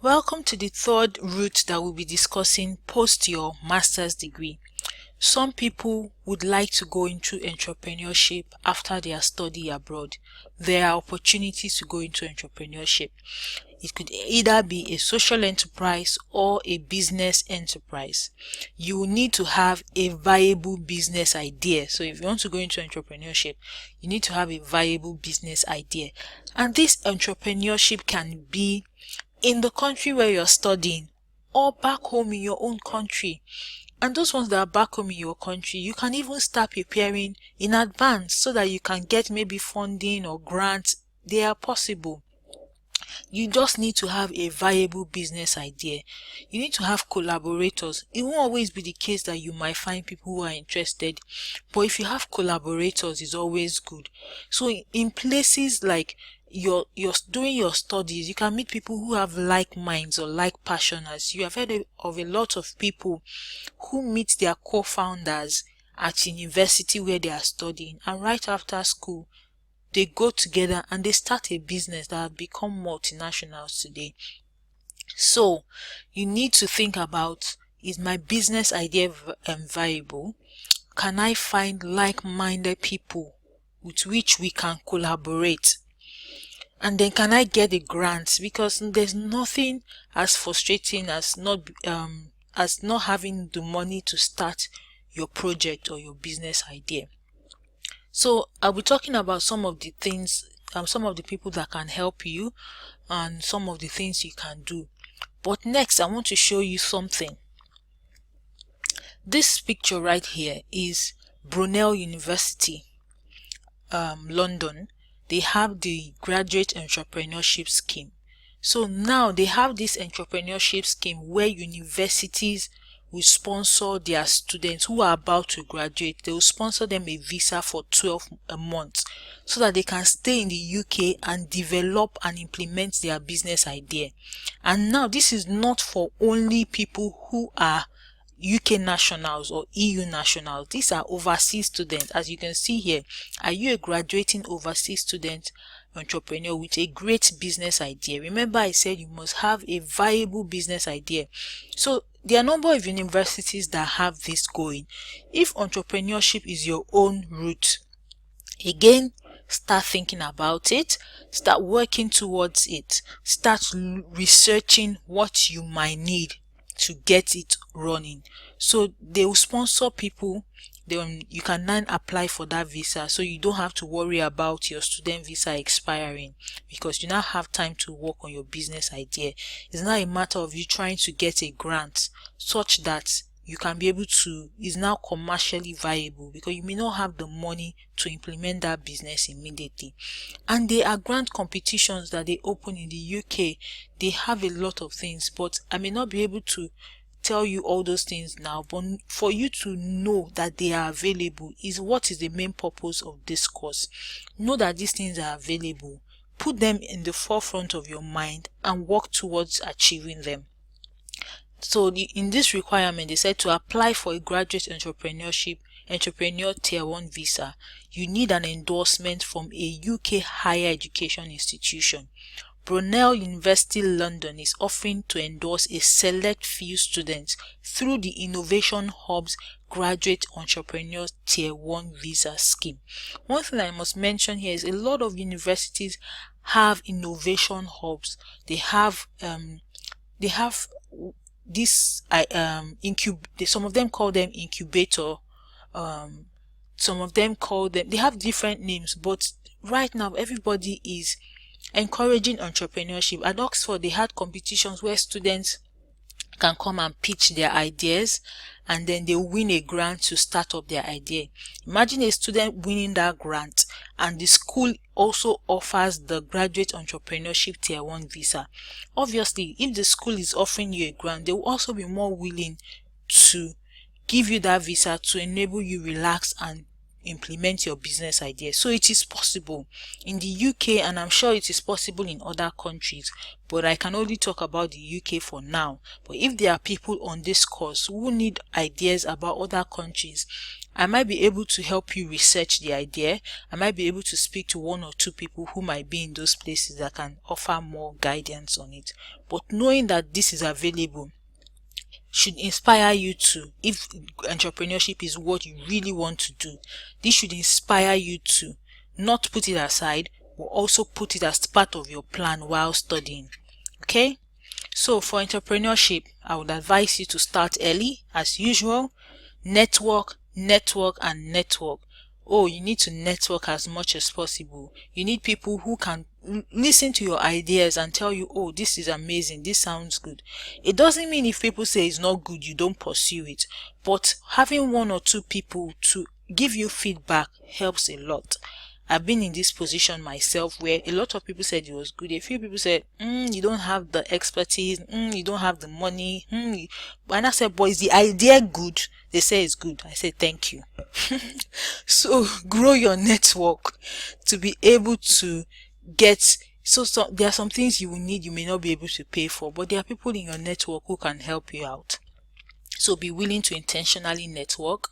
Welcome to the third route that we'll be discussing post your master's degree. Some people would like to go into entrepreneurship after their study abroad. There are opportunities to go into entrepreneurship. It could either be a social enterprise or a business enterprise. You will need to have a viable business idea. So if you want to go into entrepreneurship, you need to have a viable business idea. And this entrepreneurship can be in the country where you're studying or back home in your own country. And those ones that are back home in your country, you can even start preparing in advance so that you can get maybe funding or grants. They are possible. You just need to have a viable business idea. You need to have collaborators. It won't always be the case that you might find people who are interested, but if you have collaborators, it's always good. So in places like you're doing your studies, you can meet people who have like minds or like passion as you. Have heard of a lot of people who meet their co-founders at university where they are studying, and right after school they go together and they start a business that have become multinationals today. So you need to think about, is my business idea viable? Can I find like-minded people with which we can collaborate? And then can I get a grant? Because there's nothing as frustrating as not having the money to start your project or your business idea. So I'll be talking about some of the things, some of the people that can help you and some of the things you can do. But next, I want to show you something. This picture right here is Brunel University, London. They have the graduate entrepreneurship scheme. So now they have this entrepreneurship scheme where universities will sponsor their students who are about to graduate. They will sponsor them a visa for 12 months so that they can stay in the UK and develop and implement their business idea. And now this is not for only people who are UK nationals or EU nationals. These are overseas students. As you can see here, are you a graduating overseas student entrepreneur with a great business idea? Remember, I said you must have a viable business idea. So there are a number of universities that have this going. If entrepreneurship is your own route, again, start thinking about it, start working towards it, start researching what you might need to get it running. So they will sponsor people. You can then apply for that visa, so you don't have to worry about your student visa expiring, because you now have time to work on your business idea. It's not a matter of you trying to get a grant such that you can be able to, is now commercially viable, because you may not have the money to implement that business immediately. And there are grant competitions that they open in the UK. They have a lot of things, but I may not be able to tell you all those things now, but for you to know that they are available is what is the main purpose of this course. Know that these things are available, put them in the forefront of your mind and work towards achieving them. So in this requirement, they said to apply for a graduate entrepreneur tier 1 visa, you need an endorsement from a UK higher education institution. Brunel University London is offering to endorse a select few students through the Innovation Hub's Graduate Entrepreneur Tier 1 visa scheme. One thing I must mention here is a lot of universities have innovation hubs. They have this some of them call them incubator, some of them call them, they have different names, but right now everybody is encouraging entrepreneurship. At Oxford, they had competitions where students can come and pitch their ideas, and then they win a grant to start up their idea. Imagine a student winning that grant, and the school also offers the graduate entrepreneurship tier 1 visa. Obviously, if the school is offering you a grant, they will also be more willing to give you that visa to enable you relax and implement your business idea. So it is possible in the UK, and I'm sure it is possible in other countries, but I can only talk about the UK for now. But if there are people on this course who need ideas about other countries, I might be able to help you research the idea. I might be able to speak to one or two people who might be in those places that can offer more guidance on it. But knowing that this is available should inspire you to, if entrepreneurship is what you really want to do, this should inspire you to not put it aside, but also put it as part of your plan while studying. Okay? So for entrepreneurship, I would advise you to start early as usual. Network, network, and network. Oh, you need to network as much as possible. You need people who can listen to your ideas and tell you, oh, this is amazing, this sounds good. It doesn't mean if people say it's not good, you don't pursue it. But having one or two people to give you feedback helps a lot. I've been in this position myself where a lot of people said it was good. A few people said, you don't have the expertise, you don't have the money. And I said, but is the idea good? They say it's good. I said, thank you. So grow your network to be able to get, so there are some things you will need, you may not be able to pay for, but there are people in your network who can help you out. So be willing to intentionally network.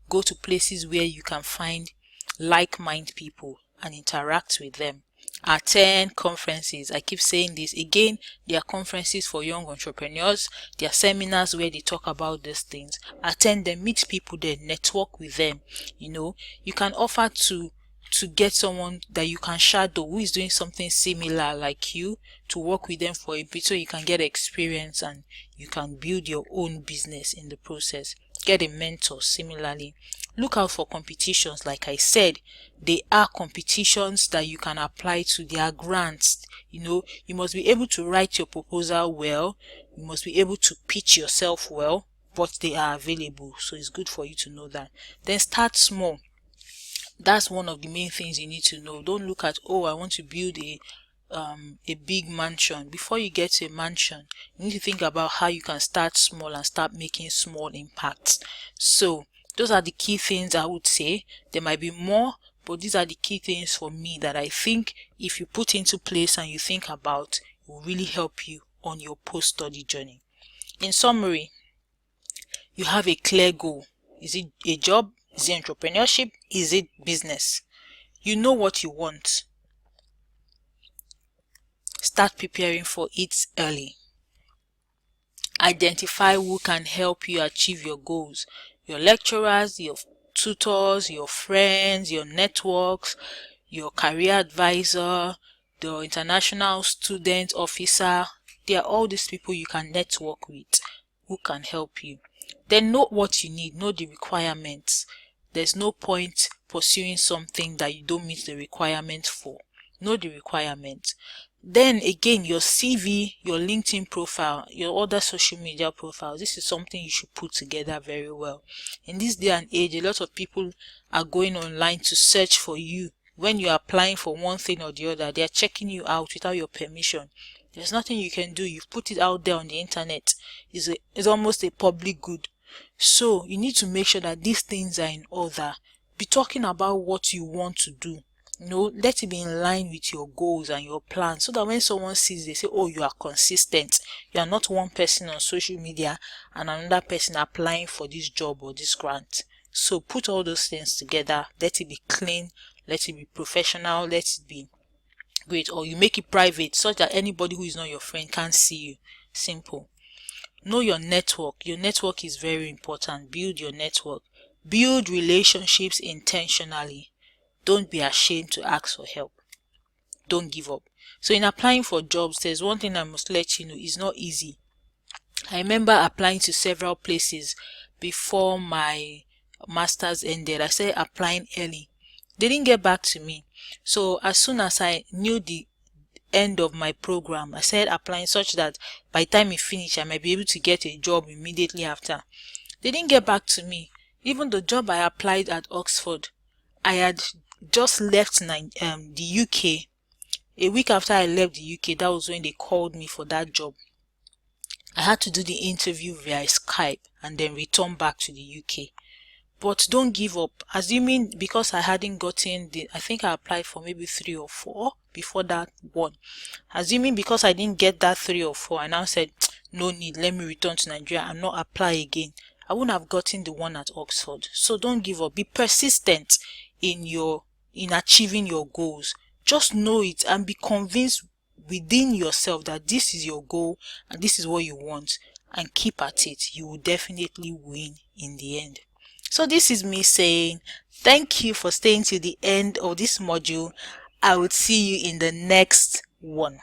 Go to places where you can find like-minded people and interact with them. Attend conferences. I keep saying this again, there are conferences for young entrepreneurs, there are seminars where they talk about these things. Attend them, meet people there, network with them. You can offer to get someone that you can shadow who is doing something similar like you, to work with them for a bit so you can get experience and you can build your own business in the process. Get a mentor similarly. Look out for competitions. Like I said, there are competitions that you can apply to. There are grants. You must be able to write your proposal well. You must be able to pitch yourself well, but they are available. So it's good for you to know that. Then start small. That's one of the main things you need to know. Don't look at, oh, I want to build a big mansion. Before you get to a mansion, you need to think about how you can start small and start making small impacts. So those are the key things I would say. There might be more, but these are the key things for me that I think if you put into place and you think about, it will really help you on your post-study journey. In summary, you have a clear goal. Is it a job? Is it entrepreneurship? Is it business? You know what you want. Start preparing for it early. Identify who can help you achieve your goals. Your lecturers, your tutors, your friends, your networks, your career advisor, the international student officer. They are all these people you can network with who can help you. Then know what you need, know the requirements. There's no point pursuing something that you don't meet the requirements for. Know the requirements. Then again, your CV, your LinkedIn profile, your other social media profiles, this is something you should put together very well. In this day and age, a lot of people are going online to search for you. When you're applying for one thing or the other, they are checking you out without your permission. There's nothing you can do. You've put it out there on the internet. It's almost a public good. So you need to make sure that these things are in order. Be talking about what you want to do. Let it be in line with your goals and your plans, so that when someone sees, they say, oh, you are consistent. You are not one person on social media and another person applying for this job or this grant. So put all those things together. Let it be clean. Let it be professional. Let it be great. Or you make it private such that anybody who is not your friend can't see you. Simple. Know your network. Your network is very important. Build your network. Build relationships intentionally. Don't be ashamed to ask for help. Don't give up. So in applying for jobs, there's one thing I must let you know. It's not easy. I remember applying to several places before my master's ended. I started applying early. They didn't get back to me. So as soon as I knew the end of my program, I started applying such that by the time it finished, I might be able to get a job immediately after. They didn't get back to me. Even the job I applied at Oxford, I had just left the UK. A week after I left the UK, that was when they called me for that job. I had to do the interview via Skype and then return back to the UK. But don't give up. Assuming, because I hadn't gotten I think I applied for maybe 3 or 4 before that one. Assuming because I didn't get that 3 or 4, I now said, no need, let me return to Nigeria and not apply again, I wouldn't have gotten the one at Oxford. So don't give up. Be persistent in achieving your goals. Just know it and be convinced within yourself that this is your goal and this is what you want, and keep at it. You will definitely win in the end. So this is me saying thank you for staying to the end of this module. I will see you in the next one.